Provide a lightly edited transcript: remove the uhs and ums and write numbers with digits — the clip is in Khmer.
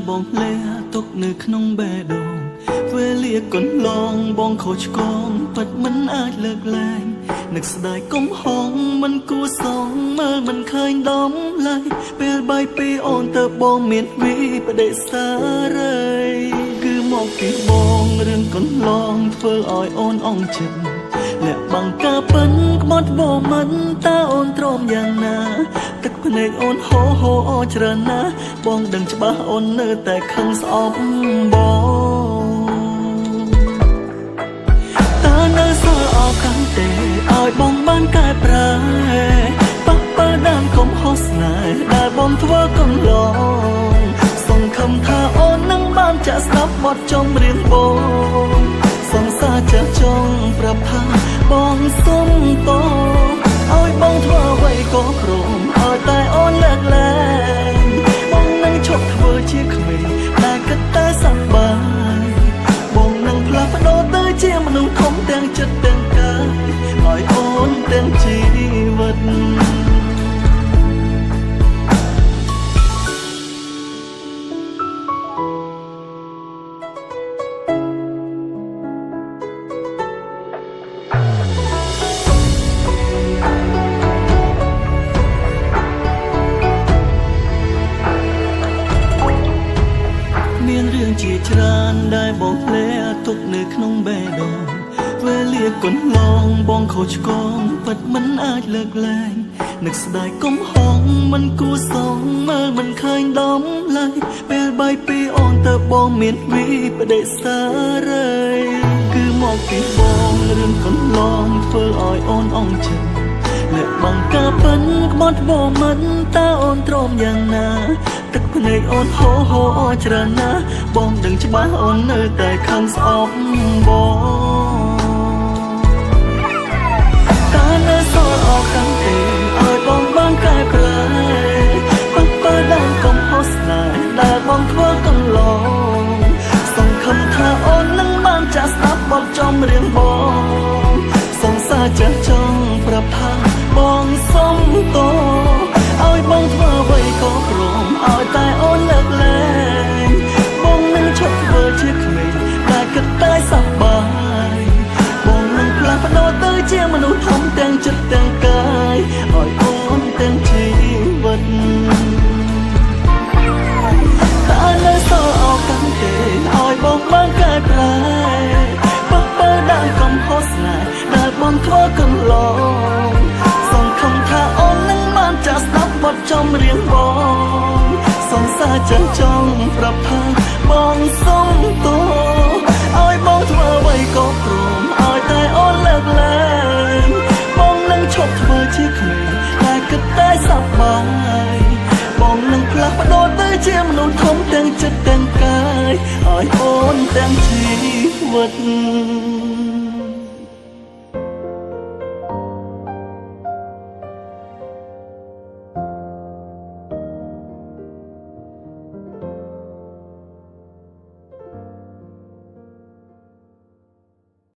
បងលែទុកនៅក្នុងបេះដូងវេលាកន្លងបងខូចឆ្គងពិតមិនអាចលើកលែងនឹកស្ដាយកុំហងមិនគួសងមើលមិនឃើញដំឡៃពេលបាយពីអូនទៅបងមានវិបដិសារីគឺមកពីបងរឿងកន្លងធ្វើឲ្យអូនអងចិត្តលាក់បាំងការពិនក្បត់បងមិនតើអូនទ្រាំយ៉ាងណាទឹកភ្នែកអូនហូរហូរអច្រើនណាស់បងដឹងច្បាស់អូននៅតែខឹងស្អប់បងតើនៅសល់អស់កាន់ទេឲ្យបងបានកែប្រែប៉ះប៉ះដើមកុំហោះស្នេហ៍ដែលបងធ្វើកន្លងសង្ឃឹមថាអូននឹងបានចាក់ស្ដាប់បទចម្រៀងបងសង្សារចាស់ចង់ប្រាប់ថាបងសុំតឲ្យបងធ្វើអ្វីក៏ព្រមឲ្យតែអូនលើកលែងបងនឹងឈប់ធ្វើជាក្មេងតែគិតតែសប្បាយបងនឹងផ្លាស់ប្ដូរទៅជាមនុស្សធំទាំងចិត្តទាំងកាយឲ្យអូនទាំងជីវិតមានរឿងជាច្រើនដែលបងលែទុកនៅក្នុងបេះដូងវេលាកន្លងបងខូចឆ្គងពិតមិនអាចលើកលែងនឹកស្ដាយកុំហងមិនគួសងមើលមិនឃើញដំឡៃពេលបាយពីអូនទៅបងមានវិបដិសារីគឺមកពីបងរឿងកន្លងធ្វើឲ្យអូនអងចិត្តលាក់បាំងការពិនក្បត់បងមិនតើអូនទ្រាំយ៉ាងណាទឹកភ្នែកអូនហូរហូរអច្រើនណាស់បងដឹងច្បាស់អូននៅតែខឹងស្អប់បងតើនៅសល់អស់កាន់ទេឲ្យបងបានកែប្រែប៉ះប៉ះដើមកុំហោះស្នេហ៍ដែលបងធ្វើកន្លងសង្ឃឹមថាអូននឹងបានចាក់ស្ដាប់បទចម្រៀងបងសង្សារចាស់ចង់ប្រាប់ថាបងសុំតឲ្យបងធ្វើអ្វីក៏ព្រមឲ្យតែអូនលើកលែងបងនឹងឈប់ធ្វើជាក្មេងតែគិតតែសប្បាយបងនឹងផ្លាស់ប្ដូរទៅជាមនុស្សធំទាំងចិត្តទាំងកាយឲ្យអូនទាំងជីវិតតើនៅសល់អស់កាន់ទេឲ្យបងបានកែប្រែប៉ះប៉ះដើមកុំហោះស្នេហ៍ដែលបងធ្វើកន្លងសង្ឃឹមថាអូននឹងបានចាក់ស្ដាប់បទចម្រៀងបងសង្សារចិនចង់ប្រាប់ថាបងសុំតឲ្យបងធ្វើអ្វីក៏ព្រមឲ្យតែអូនលើកលែងបងនឹងឈប់ធ្វើជាក្មេងតែគិតតែសប្បាយបងនឹងផ្លាស់ប្ដូរទៅជាមនុស្សធំទាំងចិត្តទាំងកាយឲ្យអូនទាំងជីវិត